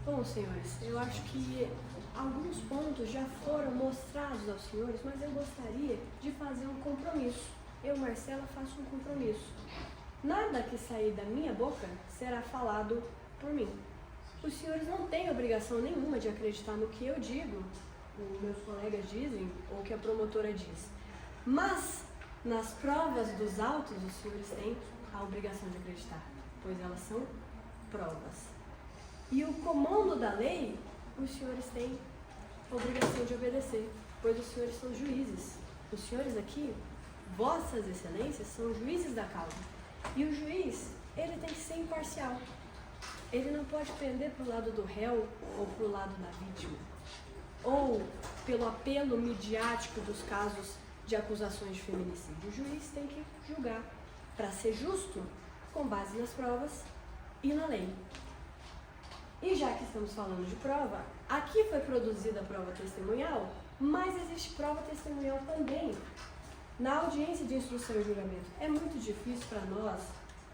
Bom, senhores, eu acho que alguns pontos já foram mostrados aos senhores, mas eu gostaria de fazer um compromisso. Eu, Marcela, faço um compromisso. Nada que sair da minha boca será falado por mim. Os senhores não têm obrigação nenhuma de acreditar no que eu digo, os meus colegas dizem, ou que a promotora diz. Mas, nas provas dos autos, os senhores têm a obrigação de acreditar, pois elas são provas. E o comando da lei, os senhores têm a obrigação de obedecer, pois os senhores são juízes. Os senhores aqui, vossas excelências, são juízes da causa. E o juiz, ele tem que ser imparcial. Ele não pode pender para o lado do réu ou para o lado da vítima, ou pelo apelo midiático dos casos de acusações de feminicídio. O juiz tem que julgar para ser justo, com base nas provas e na lei. E já que estamos falando de prova, aqui foi produzida a prova testemunhal, mas existe prova testemunhal também na audiência de instrução e julgamento. É muito difícil para nós,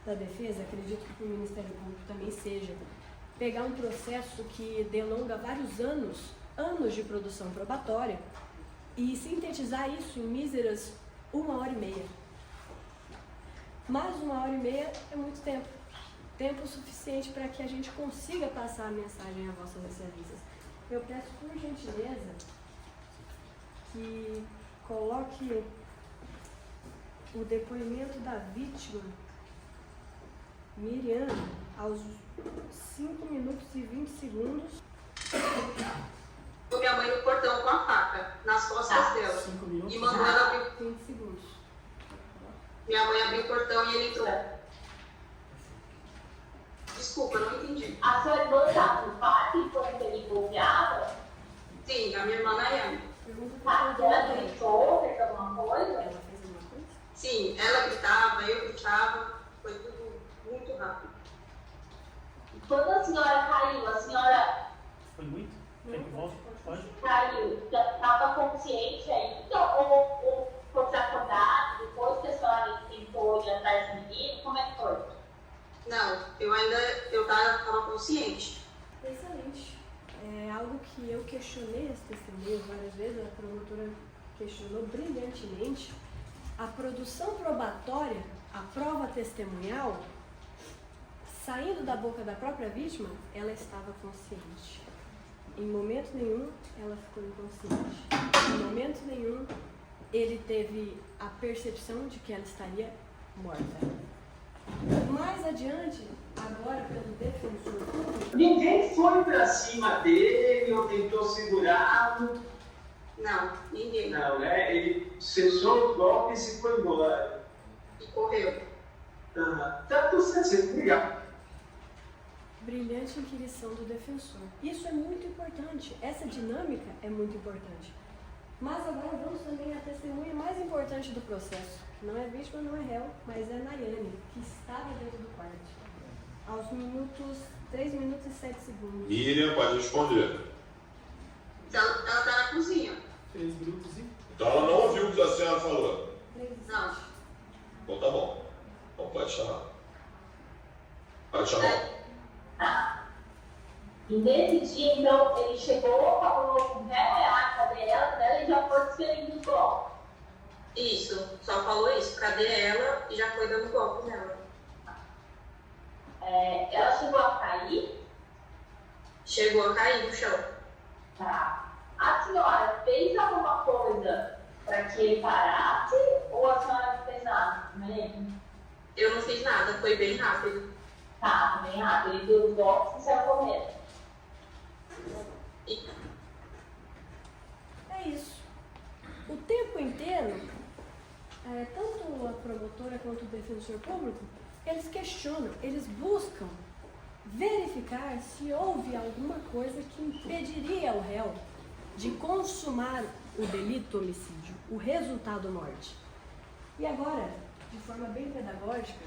da defesa, acredito que para o Ministério Público também seja, pegar um processo que delonga vários anos de produção probatória, e sintetizar isso em míseras 1h30. Mas 1h30 é muito tempo. Tempo suficiente para que a gente consiga passar a mensagem a vossas excelências. Eu peço por gentileza que coloque o depoimento da vítima, Miriam, aos 5 minutos e 20 segundos. Minha mãe no portão com a faca nas costas dela. 5 minutos. E mandou ela abrir. 20 segundos. Minha mãe abriu o portão e ele entrou. Desculpa, não entendi. A sua irmã estava no parque quando ele confiava? Sim, a minha irmã Nayane. Ela gritou, fez alguma coisa? Ela fez alguma coisa? Sim, ela gritava, eu gritava, foi tudo muito rápido. Quando a senhora caiu, a senhora Foi muito? Quer que volte? Pode? caiu, já estava consciente ainda? Ou foi acordada depois que a senhora tentou ir atrás do menino? Como é que foi? Não, eu estava consciente. Excelente. É algo que eu questionei as testemunhas várias vezes, a promotora questionou brilhantemente. A produção probatória, a prova testemunhal, saindo da boca da própria vítima, ela estava consciente. Em momento nenhum, ela ficou inconsciente. Em momento nenhum, ele teve a percepção de que ela estaria morta. Mais adiante, agora pelo defensor público... Ninguém foi pra cima dele ou tentou segurá-lo? Não, ninguém. Não, né? Ele cessou os golpes e foi embora. E correu. Tá tudo certo, obrigado. Brilhante inquirição do defensor. Isso é muito importante, essa dinâmica é muito importante. Mas agora vamos também à testemunha mais importante do processo, que não é vítima, não é réu, mas é Nayane, que estava dentro do quarto. Aos 3 minutos e 7 segundos. Miriam, pode responder. Ela tá na cozinha. 3 minutos e... Então ela não ouviu o que a senhora falou. 3 e 7. Não. Então tá bom. Então pode chamar. Pode chamar. E nesse dia, então, ele chegou, falou, né, a cadeira dela e já foi desferindo os golpes. Isso, só falou isso. Cadê ela? E já foi dando golpe nela. Ela chegou a cair? Chegou a cair no chão. Tá. A senhora fez alguma coisa para que ele parasse ou a senhora não fez nada? Não lembro. Eu não fiz nada, foi bem rápido. Tá, bem rápido. Ele deu os golpes e saiu correndo. É isso. O tempo inteiro, tanto a promotora quanto o defensor público, eles questionam, eles buscam verificar se houve alguma coisa que impediria o réu de consumar o delito homicídio, o resultado morte. E agora, de forma bem pedagógica,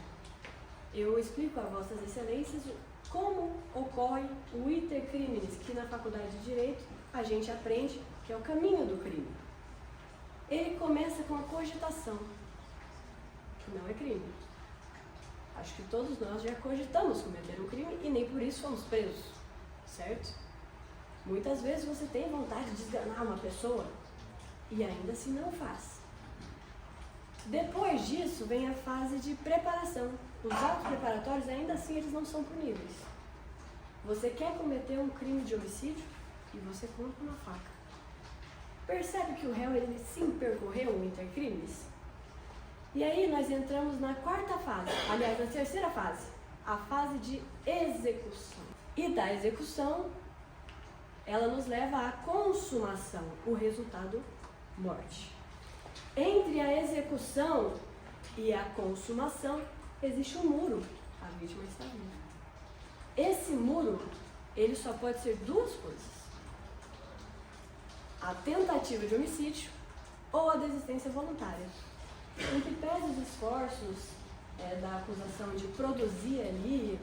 eu explico a vossas excelências como ocorre o iter criminis, que na faculdade de Direito a gente aprende que é o caminho do crime. Ele começa com a cogitação, que não é crime. Acho que todos nós já cogitamos cometer um crime e nem por isso fomos presos. certo? Muitas vezes você tem vontade de esganar uma pessoa e ainda assim não faz. Depois disso vem a fase de preparação. Os atos preparatórios ainda assim eles não são puníveis. Você quer cometer um crime de homicídio e você compra uma faca. Percebe que o réu ele sim percorreu o intercrimes? E aí nós entramos na quarta fase, aliás, na terceira fase, a fase de execução. E da execução, ela nos leva à consumação, o resultado, morte. Entre a execução e a consumação, existe um muro, a vítima está viva. Esse muro, ele só pode ser duas coisas. A tentativa de homicídio ou a desistência voluntária. Em que pese os esforços da acusação de produzir ali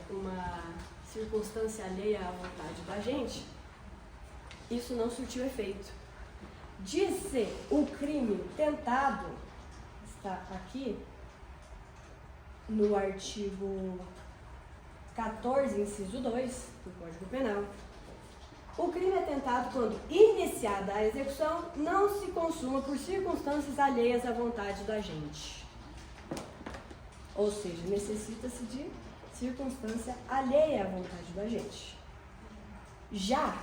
uma circunstância alheia à vontade da gente, isso não surtiu efeito. Disse o crime tentado, está aqui no artigo 14, inciso 2 do Código Penal. O crime é tentado quando, iniciada a execução, não se consuma por circunstâncias alheias à vontade do agente. Ou seja, necessita-se de circunstância alheia à vontade do agente. Já,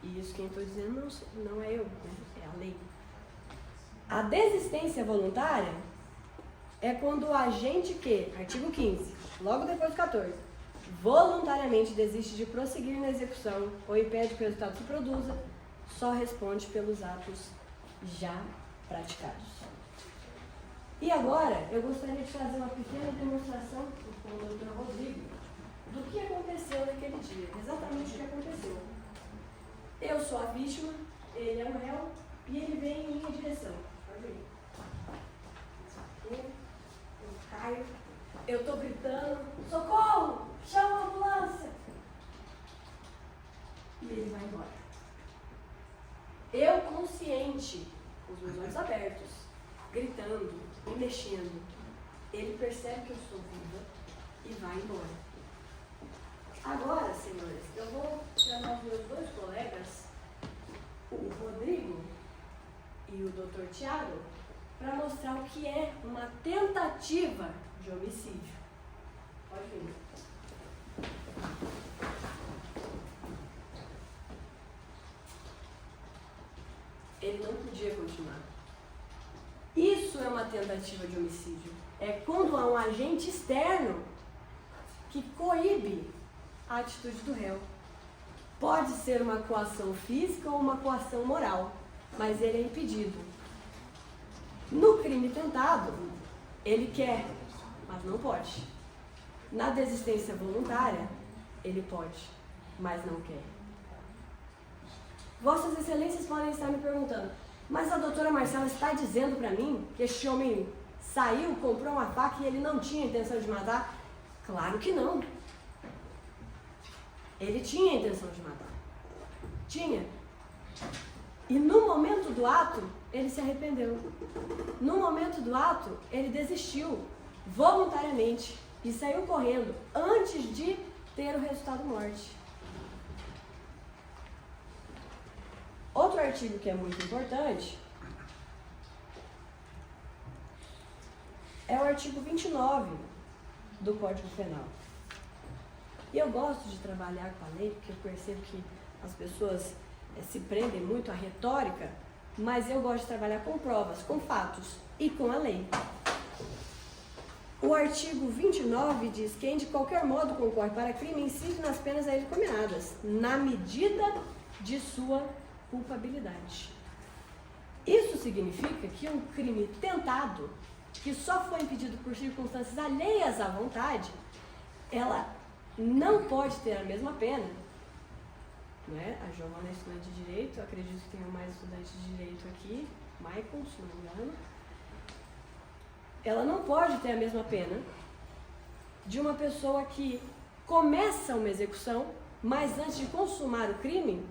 e isso quem estou dizendo não é eu, né? É a lei. A desistência voluntária é quando o agente que, artigo 15, logo depois do 14, voluntariamente desiste de prosseguir na execução ou impede que o resultado se produza, só responde pelos atos já praticados. E agora, eu gostaria de fazer uma pequena demonstração com o Dr. Rodrigo do que aconteceu naquele dia, exatamente o que aconteceu. Eu sou a vítima, ele é o réu e ele vem em minha direção. Pode vir. Eu caio, eu estou gritando, socorro, chama a ambulância. E ele vai embora. Eu consciente, com os meus olhos abertos, gritando, me mexendo. Ele percebe que eu estou viva e vai embora. Agora, senhores, eu vou chamar os meus dois colegas, o Rodrigo e o Dr. Tiago, para mostrar o que é uma tentativa de homicídio. Pode vir. Ele não podia continuar. Isso é uma tentativa de homicídio. É quando há um agente externo que coíbe a atitude do réu. Pode ser uma coação física ou uma coação moral, mas ele é impedido. No crime tentado, ele quer, mas não pode. Na desistência voluntária, ele pode, mas não quer. Vossas Excelências podem estar me perguntando, mas a doutora Marcela está dizendo para mim que este homem saiu, comprou uma faca e ele não tinha intenção de matar? Claro que não. Ele tinha a intenção de matar. Tinha. E no momento do ato, ele se arrependeu. No momento do ato, ele desistiu voluntariamente e saiu correndo antes de ter o resultado morte. Outro artigo que é muito importante é o artigo 29 do Código Penal. E eu gosto de trabalhar com a lei, porque eu percebo que as pessoas se prendem muito à retórica, mas eu gosto de trabalhar com provas, com fatos e com a lei. O artigo 29 diz que quem de qualquer modo concorre para crime incide nas penas a ele combinadas, na medida de sua culpabilidade. Isso significa que um crime tentado, que só foi impedido por circunstâncias alheias à vontade, ela não pode ter a mesma pena, né? A Giovana é estudante de Direito, eu acredito que tenha mais estudantes de Direito aqui, Michael, se não me engano. Ela não pode ter a mesma pena de uma pessoa que começa uma execução, mas antes de consumar o crime,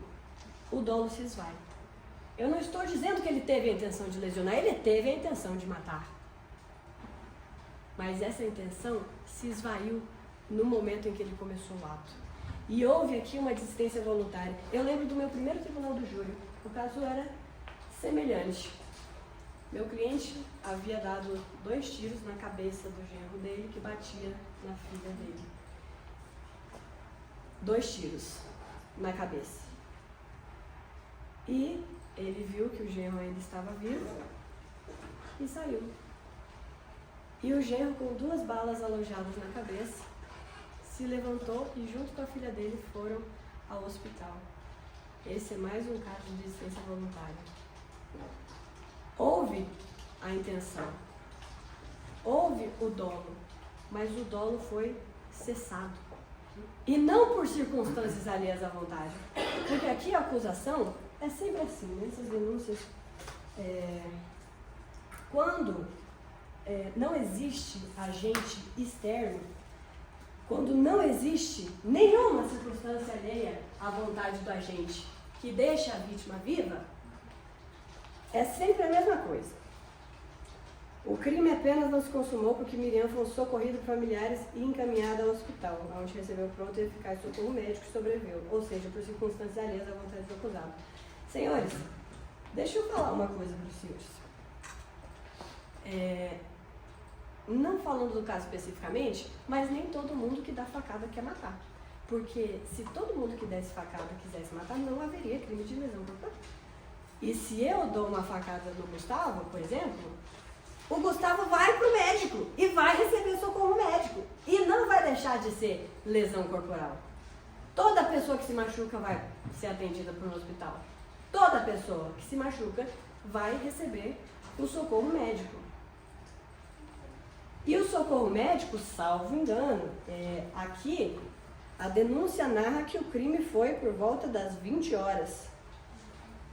o dolo se esvai. Eu não estou dizendo que ele teve a intenção de lesionar, ele teve a intenção de matar. Mas essa intenção se esvaiu no momento em que ele começou o ato. E houve aqui uma desistência voluntária. Eu lembro do meu primeiro tribunal do júri. O caso era semelhante. Meu cliente havia dado 2 tiros na cabeça do genro dele que batia na filha dele. 2 tiros na cabeça. E ele viu que o genro ainda estava vivo e saiu. E o genro, com 2 balas alojadas na cabeça, se levantou e junto com a filha dele foram ao hospital. Esse é mais um caso de desistência voluntária. Houve a intenção, houve o dolo, mas o dolo foi cessado. E não por circunstâncias alheias à vontade. Porque aqui a acusação é sempre assim, nessas denúncias, quando não existe agente externo, quando não existe nenhuma circunstância alheia à vontade do agente que deixa a vítima viva, é sempre a mesma coisa. O crime apenas não se consumou porque Miriam foi socorrida por familiares e encaminhada ao hospital, onde recebeu pronto e eficaz socorro médico e sobreviveu, ou seja, por circunstâncias alheias à vontade do acusado. Senhores, deixa eu falar uma coisa para os senhores. Não falando do caso especificamente, mas nem todo mundo que dá facada quer matar. Porque se todo mundo que desse facada quisesse matar, não haveria crime de lesão corporal. E se eu dou uma facada no Gustavo, por exemplo, o Gustavo vai pro médico e vai receber socorro médico. E não vai deixar de ser lesão corporal. Toda pessoa que se machuca vai ser atendida por um hospital. Toda pessoa que se machuca vai receber o socorro médico. E o socorro médico, salvo engano, aqui a denúncia narra que o crime foi por volta das 20 horas.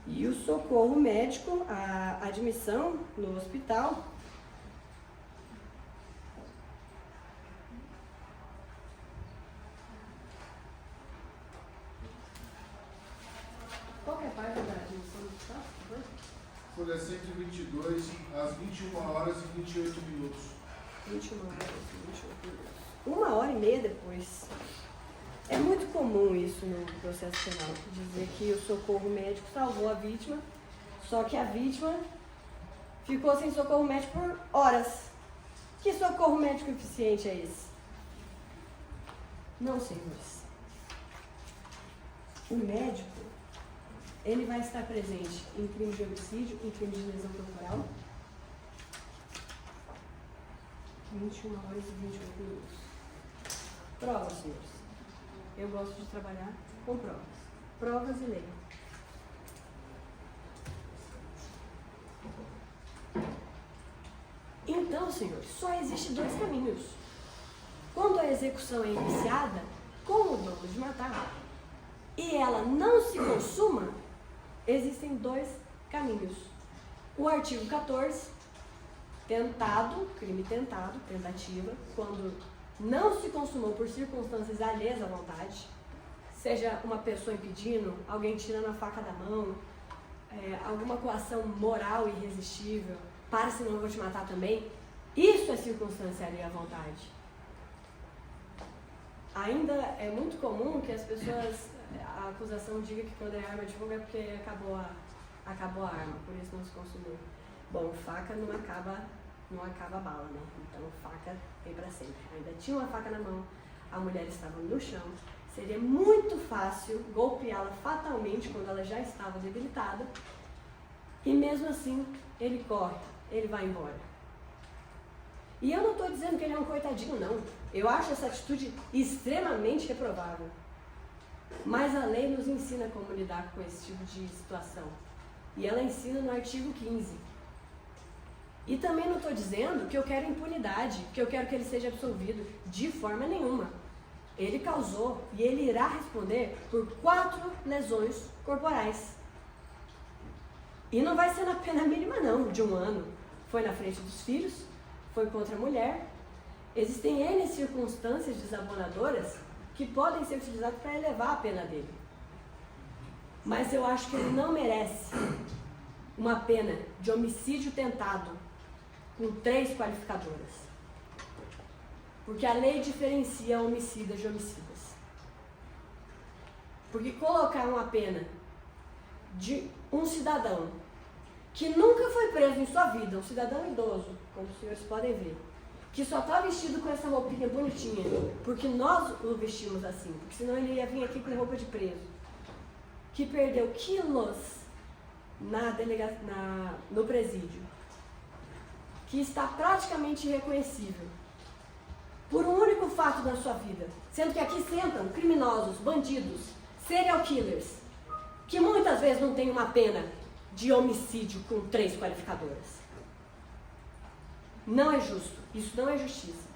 E o socorro médico, a admissão no hospital, qual que é a página da admissão no hospital? Folha 122, às 21 horas e 28 minutos. 21 horas e 28 minutos. 1h30 depois. É muito comum isso no processo penal, dizer que o socorro médico salvou a vítima, só que a vítima ficou sem socorro médico por horas. Que socorro médico eficiente é esse? Não, senhores. O médico, ele vai estar presente em crime de homicídio, em crime de lesão corporal. 21 horas e 28 minutos. Provas, senhores. Eu gosto de trabalhar com provas. Provas e lei. Então, senhores, só existe 2 caminhos. Quando a execução é iniciada com o dolo de matar e ela não se consuma, existem 2 caminhos. O artigo 14, tentado, crime tentado, tentativa, quando não se consumou por circunstâncias alheias à vontade, seja uma pessoa impedindo, alguém tirando a faca da mão, alguma coação moral irresistível, para senão eu vou te matar também, isso é circunstância alheia à vontade. Ainda é muito comum que as pessoas, a acusação diga que quando é arma de fogo é porque acabou a arma, por isso não se consumiu. Bom, faca não acaba a bala, né? Então faca tem pra sempre. Ainda tinha uma faca na mão, a mulher estava no chão, seria muito fácil golpeá-la fatalmente quando ela já estava debilitada, e mesmo assim ele corre, ele vai embora. E eu não estou dizendo que ele é um coitadinho, não. Eu acho essa atitude extremamente reprovável. Mas a lei nos ensina como lidar com esse tipo de situação. E ela ensina no artigo 15. E também não estou dizendo que eu quero impunidade, que eu quero que ele seja absolvido, de forma nenhuma. Ele causou e ele irá responder por 4 lesões corporais. E não vai ser na pena mínima não, de 1 ano. Foi na frente dos filhos, foi contra a mulher. Existem N circunstâncias desabonadoras que podem ser utilizadas para elevar a pena dele. Mas eu acho que ele não merece uma pena de homicídio tentado com 3 qualificadoras. Porque a lei diferencia homicidas de homicidas. Porque colocar uma pena de um cidadão que nunca foi preso em sua vida, um cidadão idoso, como os senhores podem ver, que só está vestido com essa roupinha bonitinha, porque nós o vestimos assim, porque senão ele ia vir aqui com roupa de preso, que perdeu quilos no presídio, que está praticamente irreconhecível, por um único fato na sua vida, sendo que aqui sentam criminosos, bandidos, serial killers, que muitas vezes não tem uma pena de homicídio com 3 qualificadoras. Não é justo, isso não é justiça.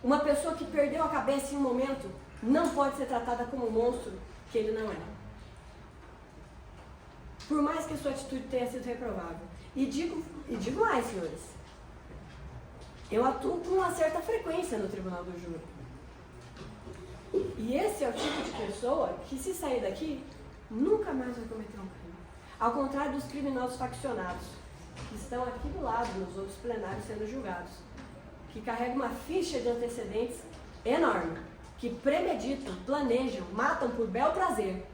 Uma pessoa que perdeu a cabeça em um momento não pode ser tratada como um monstro que ele não é. Por mais que a sua atitude tenha sido reprovável. E digo mais, senhores, eu atuo com uma certa frequência no Tribunal do Júri. E esse é o tipo de pessoa que, se sair daqui, nunca mais vai cometer um crime. Ao contrário dos criminosos faccionados, que estão aqui do lado, nos outros plenários sendo julgados, que carregam uma ficha de antecedentes enorme, que premeditam, planejam, matam por bel prazer,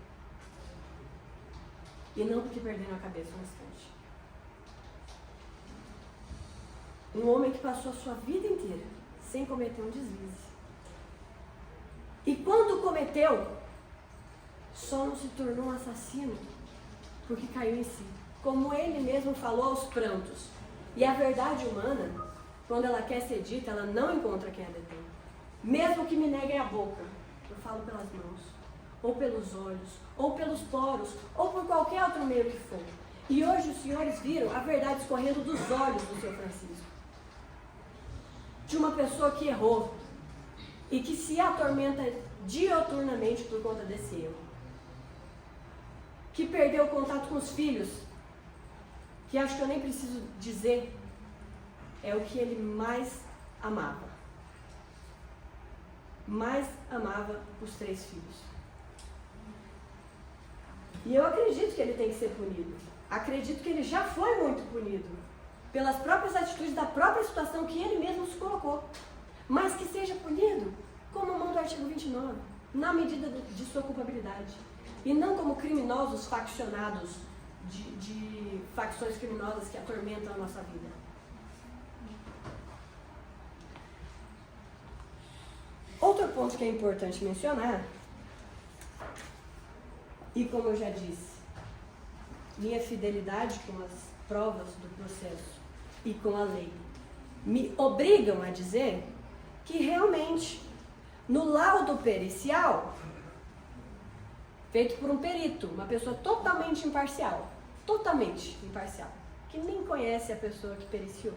e não porque perderam a cabeça um instante. Um homem que passou a sua vida inteira sem cometer um deslize. E quando cometeu, só não se tornou um assassino porque caiu em si. Como ele mesmo falou aos prantos. E a verdade humana, quando ela quer ser dita, ela não encontra quem a detém. Mesmo que me neguem a boca, eu falo pelas mãos, ou pelos olhos, ou pelos poros, ou por qualquer outro meio que for. E hoje os senhores viram a verdade escorrendo dos olhos do seu Francisco. De uma pessoa que errou e que se atormenta dioturnamente por conta desse erro. Que perdeu o contato com os filhos, que acho que eu nem preciso dizer, é o que ele mais amava. Mais amava os 3 filhos. E eu acredito que ele tem que ser punido. Acredito que ele já foi muito punido pelas próprias atitudes da própria situação que ele mesmo se colocou. Mas que seja punido como manda o artigo 29, na medida de sua culpabilidade. E não como criminosos faccionados de facções criminosas que atormentam a nossa vida. Outro ponto que é importante mencionar, e como eu já disse, minha fidelidade com as provas do processo e com a lei me obrigam a dizer que realmente no laudo pericial, feito por um perito, uma pessoa totalmente imparcial, que nem conhece a pessoa que periciou,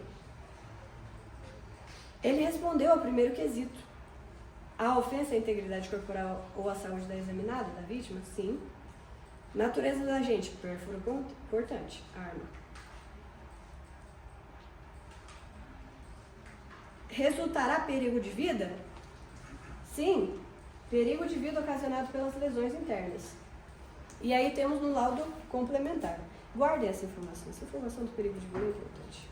ele respondeu ao primeiro quesito. A ofensa à integridade corporal ou à saúde da examinada, da vítima? Sim. Natureza do agente, pérfuro cortante, arma. Resultará perigo de vida? Sim, perigo de vida ocasionado pelas lesões internas. E aí temos no laudo complementar. Guardem essa informação do perigo de vida é importante.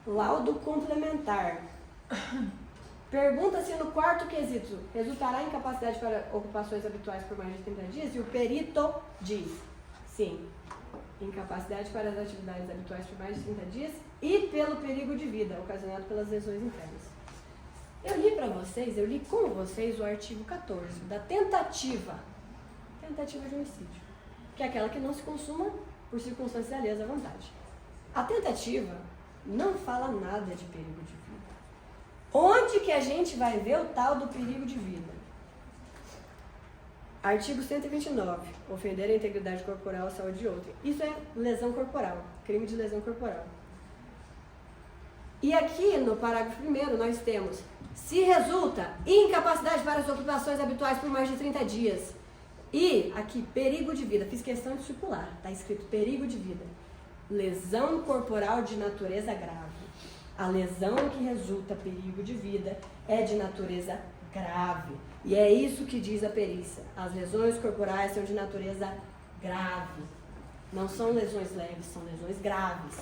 Laudo complementar. Pergunta-se no 4º quesito, resultará em incapacidade para ocupações habituais por mais de 30 dias? E o perito diz, sim, incapacidade para as atividades habituais por mais de 30 dias e pelo perigo de vida, ocasionado pelas lesões internas. Eu li com vocês o artigo 14, da tentativa de homicídio, que é aquela que não se consuma por circunstâncias alheias à vontade. A tentativa não fala nada de perigo de vida. Onde que a gente vai ver o tal do perigo de vida? Artigo 129, ofender a integridade corporal ou a saúde de outrem. Isso é lesão corporal, crime de lesão corporal. E aqui no parágrafo 1º nós temos, se resulta incapacidade para as ocupações habituais por mais de 30 dias. E aqui, perigo de vida, fiz questão de estipular, está escrito perigo de vida. Lesão corporal de natureza grave. A lesão que resulta perigo de vida é de natureza grave. E é isso que diz a perícia. As lesões corporais são de natureza grave. Não são lesões leves, são lesões graves.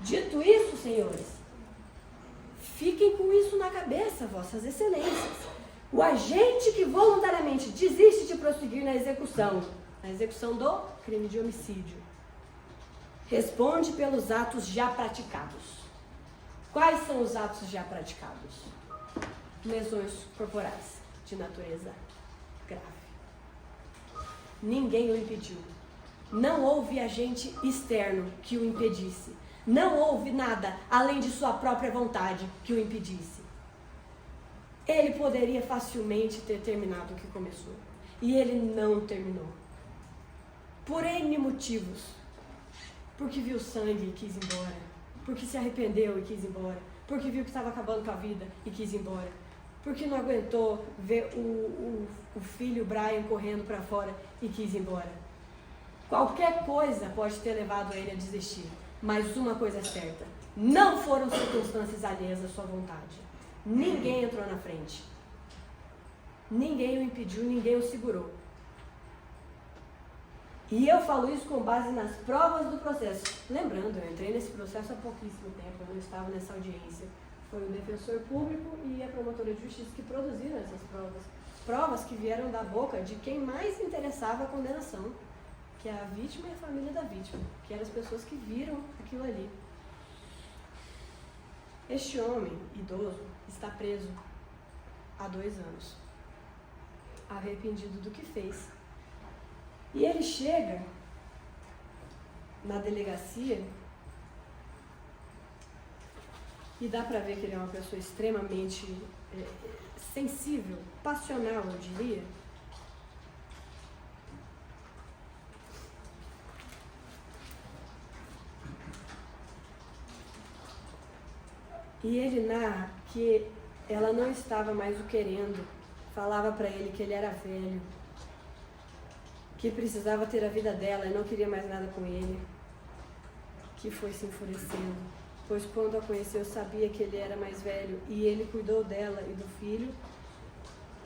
Dito isso, senhores, Fiquem com isso na cabeça, vossas excelências. O agente que voluntariamente desiste de prosseguir na execução do crime de homicídio, responde pelos atos já praticados. Quais são os atos já praticados? Lesões corporais de natureza grave. Ninguém o impediu. Não houve agente externo que o impedisse. Não houve nada além de sua própria vontade que o impedisse. Ele poderia facilmente ter terminado o que começou. E ele não terminou. Por N motivos. Porque viu sangue e quis ir embora. Porque se arrependeu e quis ir embora. Porque viu que estava acabando com a vida e quis ir embora. Porque não aguentou ver o filho Brian correndo para fora e quis ir embora. Qualquer coisa pode ter levado ele a desistir. Mas uma coisa é certa. Não foram circunstâncias alheias à sua vontade. Ninguém entrou na frente. Ninguém o impediu, ninguém o segurou. E eu falo isso com base nas provas do processo. Lembrando, eu entrei nesse processo há pouquíssimo tempo, eu não estava nessa audiência. Foi o defensor público e a promotora de justiça que produziram essas provas. Provas que vieram da boca de quem mais interessava a condenação, que é a vítima e a família da vítima, que eram as pessoas que viram aquilo ali. Este homem idoso está preso há 2 anos, arrependido do que fez. E ele chega na delegacia e dá para ver que ele é uma pessoa extremamente sensível, passional, eu diria. E ele narra que ela não estava mais o querendo, falava para ele que ele era velho, que precisava ter a vida dela e não queria mais nada com ele, que foi se enfurecendo, pois quando a conheceu sabia que ele era mais velho e ele cuidou dela e do filho,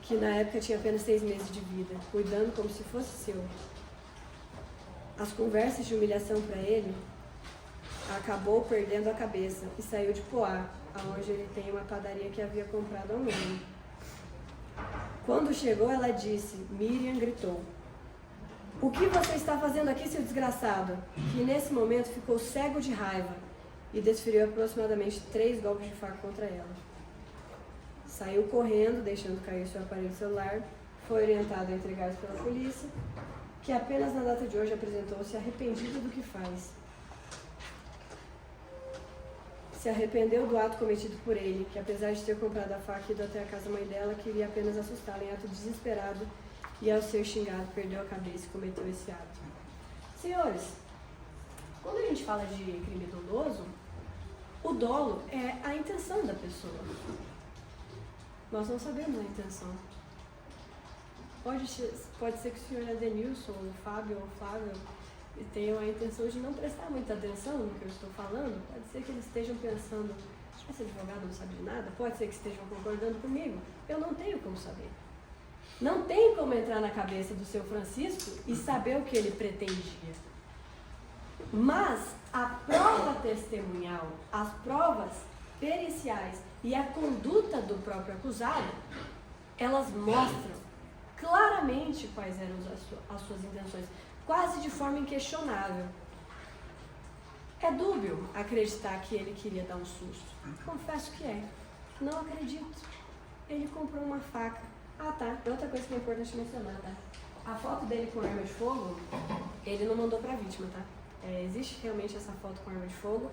que na época tinha apenas 6 meses de vida, cuidando como se fosse seu. As conversas de humilhação para ele, acabou perdendo a cabeça e saiu de Poá, aonde ele tem uma padaria que havia comprado há um ano. Quando chegou, ela disse, Miriam gritou, o que você está fazendo aqui, seu desgraçado? Que nesse momento ficou cego de raiva e desferiu aproximadamente 3 golpes de faca contra ela. Saiu correndo, deixando cair seu aparelho celular, foi orientado a entregar-se pela polícia, que apenas na data de hoje apresentou-se arrependido do que faz. Se arrependeu do ato cometido por ele, que apesar de ter comprado a faca e ido até a casa da mãe dela, queria apenas assustá-la em ato desesperado e ao ser xingado, perdeu a cabeça e cometeu esse ato. Senhores, quando a gente fala de crime doloso, o dolo é a intenção da pessoa. Nós não sabemos a intenção. Pode ser que o senhor Adenilson, o Fábio ou o Flávio tenham a intenção de não prestar muita atenção no que eu estou falando. Pode ser que eles estejam pensando, esse advogado não sabe de nada. Pode ser que estejam concordando comigo. Eu não tenho como saber. Não tem como entrar na cabeça do seu Francisco e saber o que ele pretendia. Mas a prova testemunhal, as provas periciais e a conduta do próprio acusado, elas mostram claramente quais eram as suas intenções, quase de forma inquestionável. É dúbio acreditar que ele queria dar um susto. Confesso que é. Não acredito. Ele comprou uma faca. Ah, tá. Outra coisa que é importante mencionar, tá? A foto dele com arma de fogo, ele não mandou pra vítima, tá? Existe realmente essa foto com arma de fogo.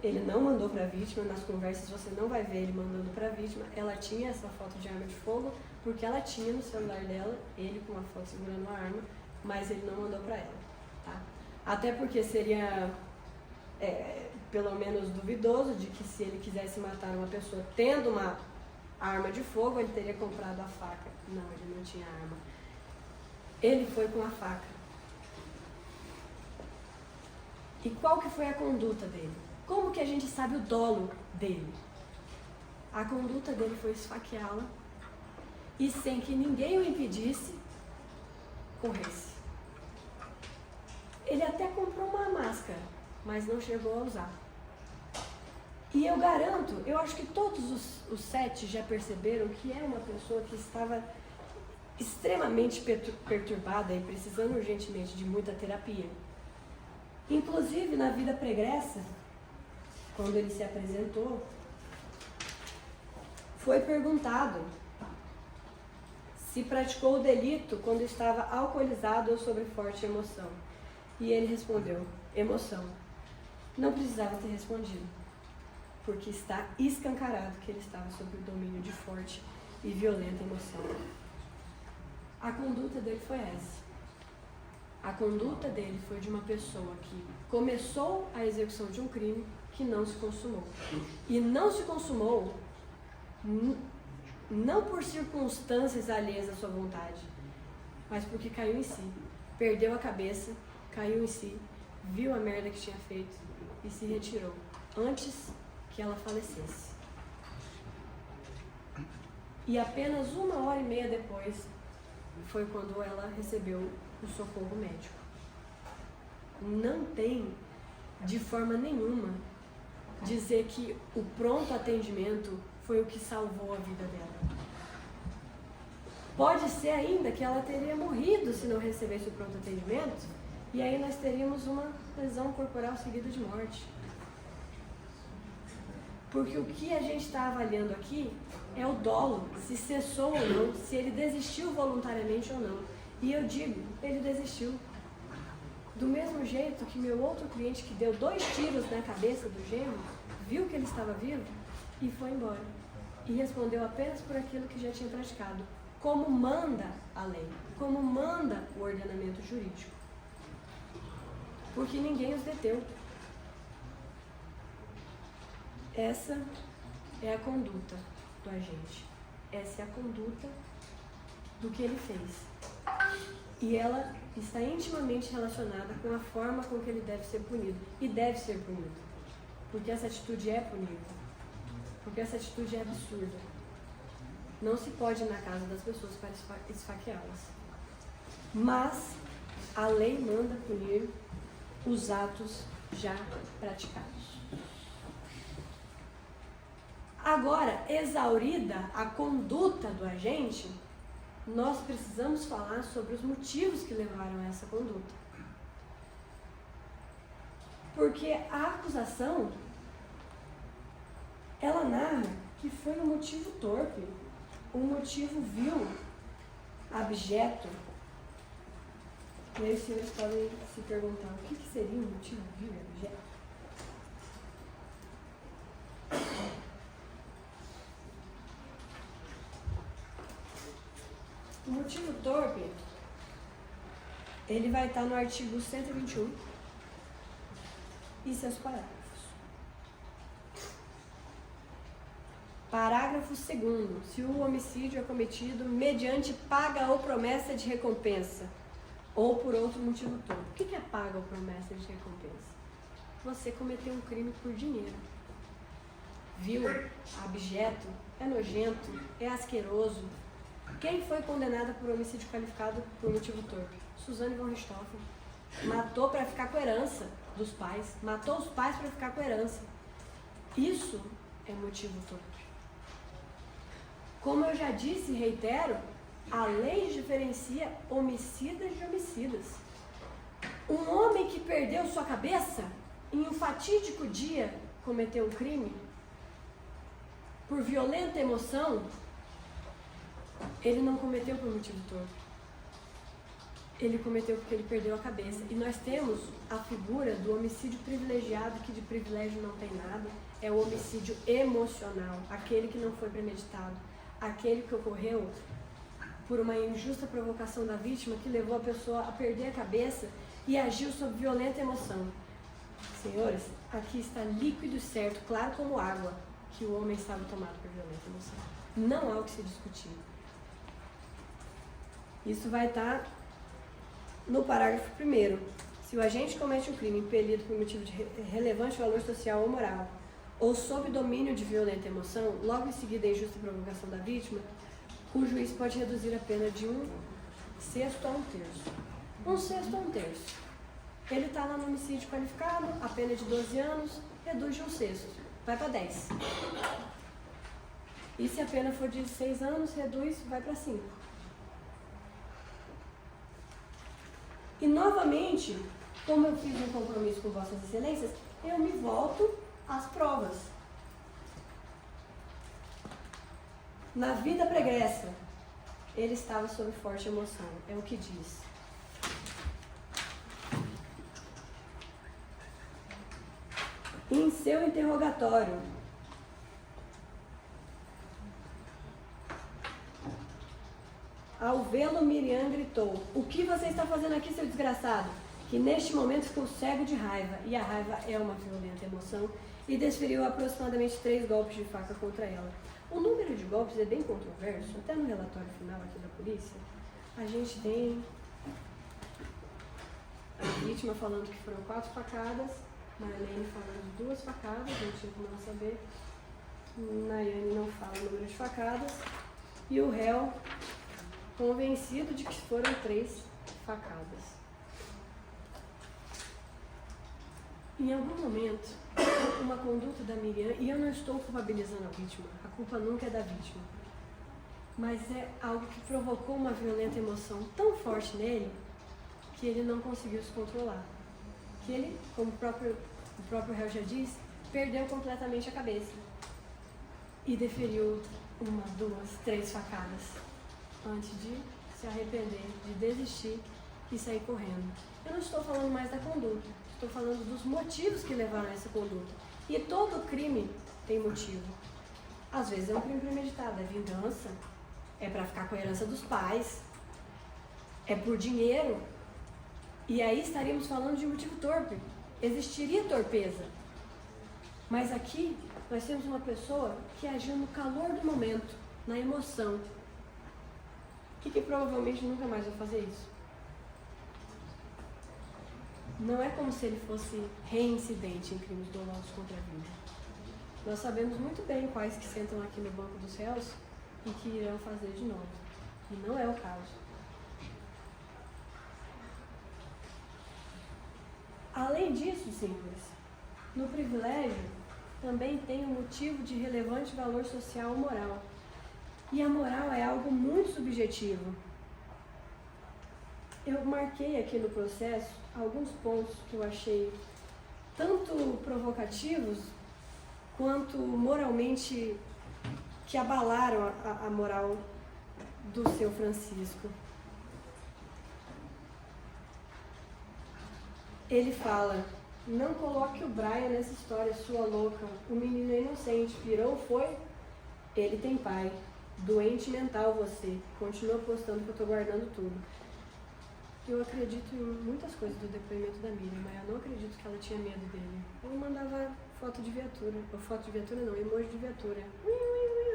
Ele não mandou pra vítima. Nas conversas você não vai ver ele mandando pra vítima. Ela tinha essa foto de arma de fogo porque ela tinha no celular dela, ele com uma foto segurando uma arma, mas ele não mandou pra ela, tá? Até porque seria, pelo menos duvidoso de que se ele quisesse matar uma pessoa tendo uma arma de fogo, ele teria comprado a faca. Não, ele não tinha arma. Ele foi com a faca. E qual que foi a conduta dele? Como que a gente sabe o dolo dele? A conduta dele foi esfaqueá-la e sem que ninguém o impedisse, corresse. Ele até comprou uma máscara, mas não chegou a usar. E eu garanto, eu acho que todos os 7 já perceberam que é uma pessoa que estava extremamente perturbada e precisando urgentemente de muita terapia. Inclusive, na vida pregressa, quando ele se apresentou, foi perguntado se praticou o delito quando estava alcoolizado ou sob forte emoção. E ele respondeu, emoção. Não precisava ter respondido, porque está escancarado que ele estava sob o domínio de forte e violenta emoção. A conduta dele foi essa. A conduta dele foi de uma pessoa que começou a execução de um crime que não se consumou. E não se consumou não por circunstâncias alheias à sua vontade, mas porque caiu em si. Perdeu a cabeça, caiu em si, viu a merda que tinha feito e se retirou antes que ela falecesse. E apenas 1h30 depois foi quando ela recebeu o socorro médico. Não tem, de forma nenhuma, dizer que o pronto atendimento foi o que salvou a vida dela. Pode ser ainda que ela teria morrido se não recebesse o pronto atendimento, e aí nós teríamos uma lesão corporal seguida de morte. Porque o que a gente está avaliando aqui é o dolo, se cessou ou não, se ele desistiu voluntariamente ou não. E eu digo, ele desistiu. Do mesmo jeito que meu outro cliente que deu 2 tiros na cabeça do gêmeo, viu que ele estava vivo e foi embora. E respondeu apenas por aquilo que já tinha praticado, como manda a lei, como manda o ordenamento jurídico. Porque ninguém os deteu. Essa é a conduta do agente. Essa é a conduta do que ele fez. E ela está intimamente relacionada com a forma com que ele deve ser punido. E deve ser punido. Porque essa atitude é punível. Porque essa atitude é absurda. Não se pode ir na casa das pessoas para esfaqueá-las. Mas a lei manda punir os atos já praticados. Agora, exaurida a conduta do agente, nós precisamos falar sobre os motivos que levaram a essa conduta. Porque a acusação, ela narra que foi um motivo torpe, um motivo vil, abjeto. E aí os senhores podem se perguntar, o que seria um motivo vil e abjeto? O motivo torpe, ele vai estar no artigo 121 e seus parágrafos. Parágrafo 2º. Se o homicídio é cometido mediante paga ou promessa de recompensa, ou por outro motivo torpe. O que é paga ou promessa de recompensa? Você cometeu um crime por dinheiro. Vil, abjeto, é nojento, é asqueroso. Quem foi condenada por homicídio qualificado por motivo torpe? Suzane von Richthofen. Matou para ficar com a herança dos pais. Matou os pais para ficar com a herança. Isso é motivo torpe. Como eu já disse e reitero, a lei diferencia homicidas de homicidas. Um homem que perdeu sua cabeça em um fatídico dia cometeu um crime por violenta emoção, ele não cometeu por motivo torpe. Ele cometeu porque ele perdeu a cabeça. E nós temos a figura do homicídio privilegiado, que de privilégio não tem nada. É o homicídio emocional, aquele que não foi premeditado, aquele que ocorreu por uma injusta provocação da vítima, que levou a pessoa a perder a cabeça e agiu sob violenta emoção. Senhores, aqui está líquido e certo, claro como água, que o homem estava tomado por violenta emoção. Não há o que se discutir. Isso vai estar no parágrafo 1º. Se o agente comete um crime impelido por motivo de relevante valor social ou moral, ou sob domínio de violenta emoção, logo em seguida a injusta provocação da vítima, o juiz pode reduzir a pena de 1/6 a 1/3. 1/6 a 1/3. Ele está lá no homicídio qualificado, a pena é de 12 anos, reduz de 1/6. vai para 10. E se a pena for de 6 anos, reduz, vai para 5. E novamente, como eu fiz um compromisso com Vossas Excelências, eu me volto às provas. Na vida pregressa, ele estava sob forte emoção, é o que diz. Em seu interrogatório, ao vê-lo, Miriam gritou: "O que você está fazendo aqui, seu desgraçado?" Que neste momento ficou cego de raiva, e a raiva é uma violenta emoção, e desferiu aproximadamente 3 golpes de faca contra ela. O número de golpes é bem controverso, até no relatório final aqui da polícia. A gente tem a vítima falando que foram 4 facadas, Marlene falando de 2 facadas, não tinha como ela saber. Nayane não fala o número de facadas. E o réu convencido de que foram 3 facadas. Em algum momento, uma conduta da Miriam, e eu não estou culpabilizando a vítima, a culpa nunca é da vítima, mas é algo que provocou uma violenta emoção tão forte nele que ele não conseguiu se controlar. Que ele, como o próprio réu já disse, perdeu completamente a cabeça e deferiu 1, 2, 3 facadas antes de se arrepender, de desistir e sair correndo. Eu não estou falando mais da conduta, estou falando dos motivos que levaram a essa conduta. E todo crime tem motivo. Às vezes é um crime premeditado, é vingança, é para ficar com a herança dos pais, é por dinheiro. E aí estaríamos falando de motivo torpe. Existiria torpeza. Mas aqui nós temos uma pessoa que agiu no calor do momento, na emoção, e que provavelmente nunca mais vai fazer isso. Não é como se ele fosse reincidente em crimes dolosos contra a vida. Nós sabemos muito bem quais que sentam aqui no banco dos réus e que irão fazer de novo. E não é o caso. Além disso, senhores, no privilégio também tem um motivo de relevante valor social ou moral. E a moral é algo muito subjetivo. Eu marquei aqui no processo alguns pontos que eu achei tanto provocativos quanto moralmente que abalaram a moral do seu Francisco. Ele fala: "Não coloque o Brian nessa história, sua louca. O menino é inocente, pirou, foi? Ele tem pai. Doente mental você. Continua postando que eu tô guardando tudo." Eu acredito em muitas coisas do depoimento da Miriam, mas eu não acredito que ela tinha medo dele. Ela mandava foto de viatura. Ou foto de viatura não, emoji de viatura.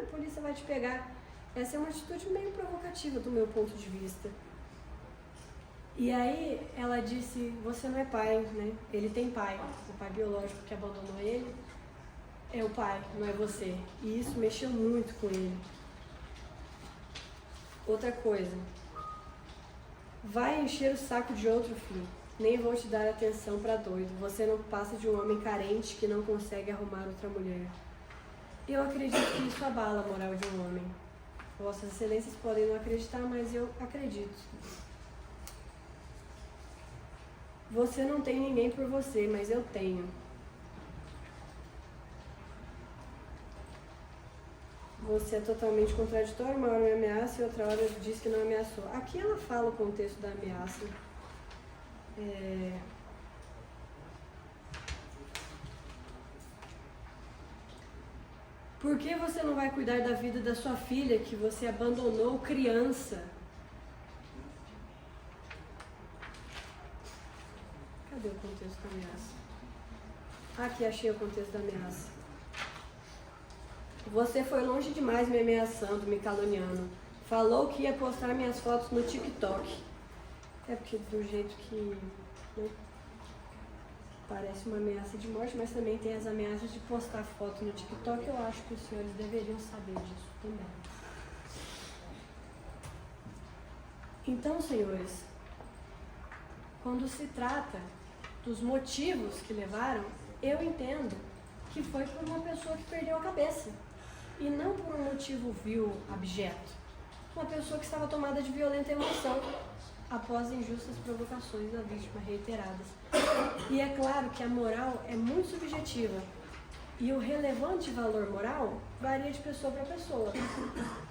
A polícia vai te pegar. Essa é uma atitude meio provocativa do meu ponto de vista. E aí ela disse: "Você não é pai, né? Ele tem pai. O pai biológico que abandonou ele é o pai, não é você." E isso mexeu muito com ele. Outra coisa: "Vai encher o saco de outro, filho. Nem vou te dar atenção pra doido. Você não passa de um homem carente que não consegue arrumar outra mulher." Eu acredito que isso abala a moral de um homem. Vossas Excelências podem não acreditar, mas eu acredito. "Você não tem ninguém por você, mas eu tenho. Você é totalmente contraditório, uma hora me ameaça e outra hora diz que não ameaçou." Aqui ela fala o contexto da ameaça. "Por que você não vai cuidar da vida da sua filha que você abandonou criança?" Cadê o contexto da ameaça? Aqui achei o contexto da ameaça. "Você foi longe demais me ameaçando, me caluniando. Falou que ia postar minhas fotos no TikTok." É porque do jeito que, né, parece uma ameaça de morte, mas também tem as ameaças de postar foto no TikTok. Eu acho que os senhores deveriam saber disso também. Então, senhores, quando se trata dos motivos que levaram, eu entendo que foi por uma pessoa que perdeu a cabeça, e não por um motivo vil, abjeto. Uma pessoa que estava tomada de violenta emoção após injustas provocações da vítima reiteradas. E é claro que a moral é muito subjetiva, e o relevante valor moral varia de pessoa para pessoa.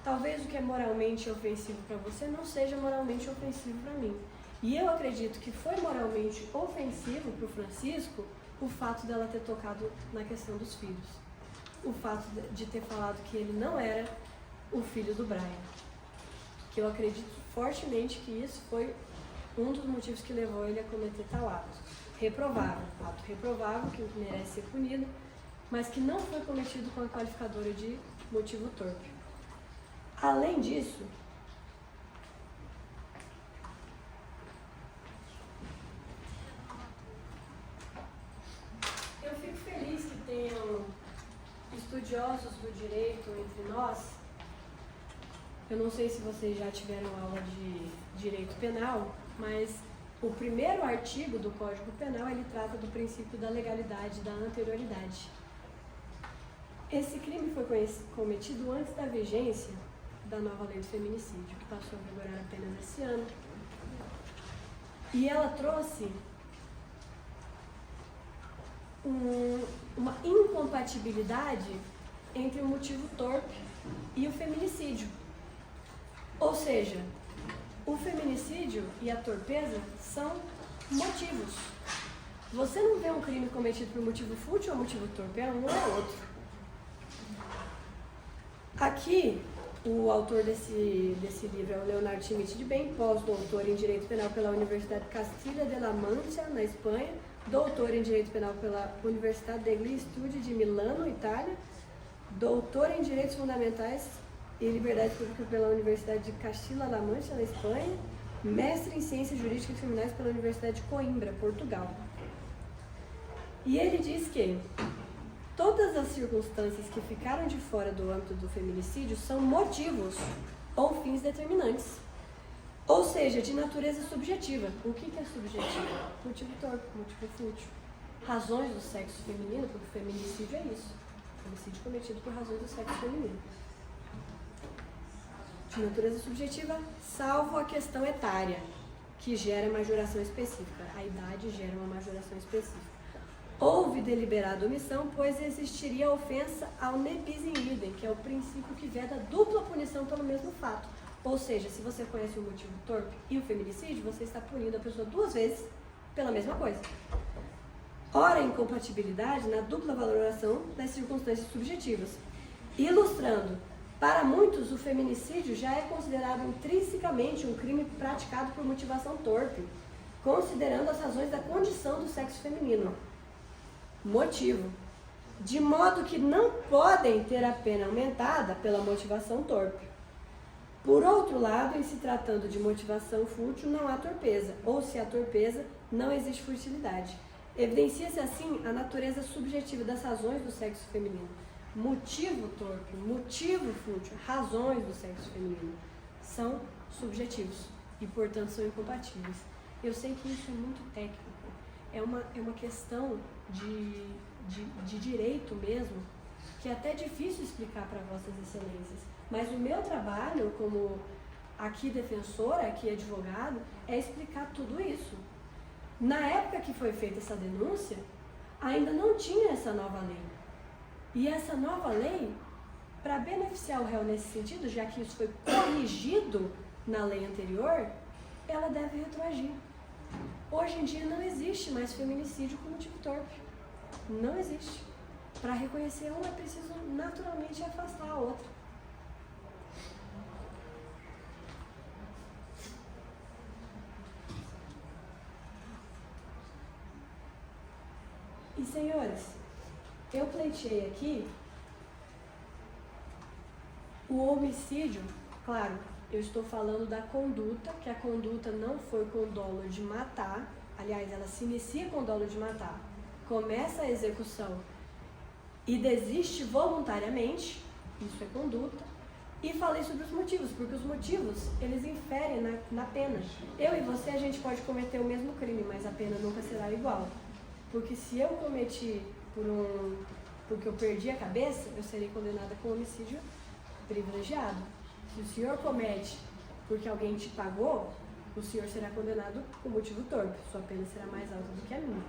Talvez o que é moralmente ofensivo para você não seja moralmente ofensivo para mim. E eu acredito que foi moralmente ofensivo para o Francisco o fato dela ter tocado na questão dos filhos. O fato de ter falado que ele não era o filho do Brian. Que eu acredito fortemente que isso foi um dos motivos que levou ele a cometer tal ato. Reprovável. Ato reprovável, que merece ser punido, mas que não foi cometido com a qualificadora de motivo torpe. Além disso, eu fico feliz que tenham estudiosos do direito entre nós. Eu não sei se vocês já tiveram aula de direito penal, mas o primeiro artigo do Código Penal, ele trata do princípio da legalidade, da anterioridade. Esse crime foi cometido antes da vigência da nova lei do feminicídio, que passou a vigorar apenas esse ano. E ela trouxe uma incompatibilidade entre o motivo torpe e o feminicídio. Ou seja, o feminicídio e a torpeza são motivos. Você não vê um crime cometido por motivo fútil ou motivo torpe, é um ou é outro. Aqui, o autor desse livro é o Leonardo Schmidt de Bem, pós-doutor em Direito Penal pela Universidade Castilla de la Mancha, na Espanha, doutor em Direito Penal pela Universidade degli Studi de Milano, Itália, doutor em Direitos Fundamentais e Liberdade Pública pela Universidade de Castilla-La Mancha, na Espanha, mestre em Ciências Jurídicas e Criminais pela Universidade de Coimbra, Portugal. E ele diz que todas as circunstâncias que ficaram de fora do âmbito do feminicídio são motivos ou fins determinantes, ou seja, de natureza subjetiva. O que é subjetiva? Motivo torpe, motivo fútil. Razões do sexo feminino, porque o feminicídio é isso. Feminicídio cometido por razões do sexo feminino. De natureza subjetiva, salvo a questão etária, que gera majoração específica. A idade gera uma majoração específica. Houve deliberada omissão, pois existiria ofensa ao ne bis in idem, que é o princípio que veda dupla punição pelo mesmo fato. Ou seja, se você conhece o motivo torpe e o feminicídio, você está punindo a pessoa duas vezes pela mesma coisa. Ora, a incompatibilidade na dupla valoração das circunstâncias subjetivas. Ilustrando, para muitos, o feminicídio já é considerado intrinsecamente um crime praticado por motivação torpe, considerando as razões da condição do sexo feminino. Motivo. De modo que não podem ter a pena aumentada pela motivação torpe. Por outro lado, em se tratando de motivação fútil, não há torpeza, ou se há torpeza, não existe futilidade. Evidencia-se assim a natureza subjetiva das razões do sexo feminino. Motivo torpe, motivo fútil, razões do sexo feminino são subjetivos e, portanto, são incompatíveis. Eu sei que isso é muito técnico, é uma questão de direito mesmo, que é até difícil explicar para vossas excelências. Mas o meu trabalho como aqui defensora, aqui advogado, é explicar tudo isso. Na época que foi feita essa denúncia, ainda não tinha essa nova lei. E essa nova lei, para beneficiar o réu nesse sentido, já que isso foi corrigido na lei anterior, ela deve retroagir. Hoje em dia não existe mais feminicídio com motivo torpe. Não existe. Para reconhecer uma é preciso naturalmente afastar a outra. E senhores, eu pleiteei aqui o homicídio, claro, eu estou falando da conduta, que a conduta não foi com dolo de matar, aliás, ela se inicia com dolo de matar, começa a execução e desiste voluntariamente, isso é conduta, e falei sobre os motivos, porque os motivos, eles inferem na pena. Eu e você, a gente pode cometer o mesmo crime, mas a pena nunca será igual. Porque se eu cometi por porque eu perdi a cabeça, eu serei condenada com homicídio privilegiado. Se o senhor comete porque alguém te pagou, o senhor será condenado por motivo torpe. Sua pena será mais alta do que a minha.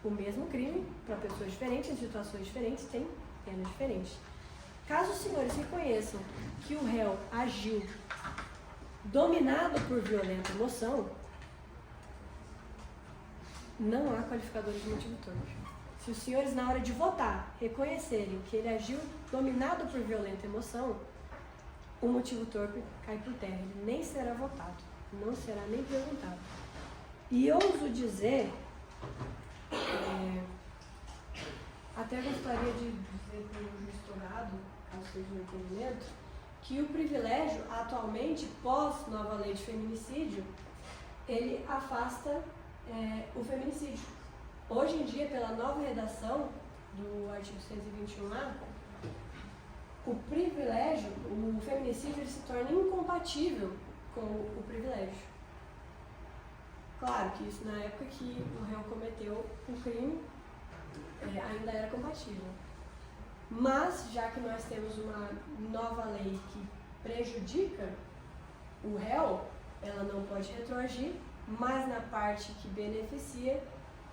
O mesmo crime, para pessoas diferentes, em situações diferentes, tem pena diferente. Caso os senhores reconheçam que o réu agiu dominado por violenta emoção, não há qualificador de motivo torpe. Se os senhores, na hora de votar, reconhecerem que ele agiu dominado por violenta emoção, o motivo torpe cai por terra. Ele nem será votado, não será nem perguntado. E ouso dizer, até gostaria de dizer para o juiz Torrado, caso seja um entendimento, que o privilégio, atualmente, pós nova lei de feminicídio, ele afasta o feminicídio. Hoje em dia, pela nova redação do artigo 121A, o privilégio, o feminicídio, ele se torna incompatível com o privilégio. Claro que isso na época que o réu cometeu o crime ainda era compatível. Mas, já que nós temos uma nova lei que prejudica o réu, ela não pode retroagir, mas na parte que beneficia,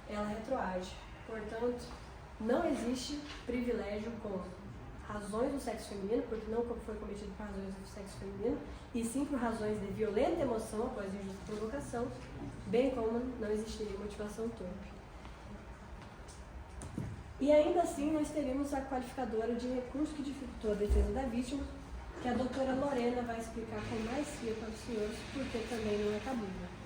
ela retroage. Portanto, não existe privilégio com razões do sexo feminino, porque não foi cometido por razões do sexo feminino, e sim por razões de violenta emoção após injusta provocação, bem como não existiria motivação torpe. E ainda assim, nós teríamos a qualificadora de recurso que dificultou a defesa da vítima, que a doutora Lorena vai explicar com maestria para os senhores, porque também não é cabível.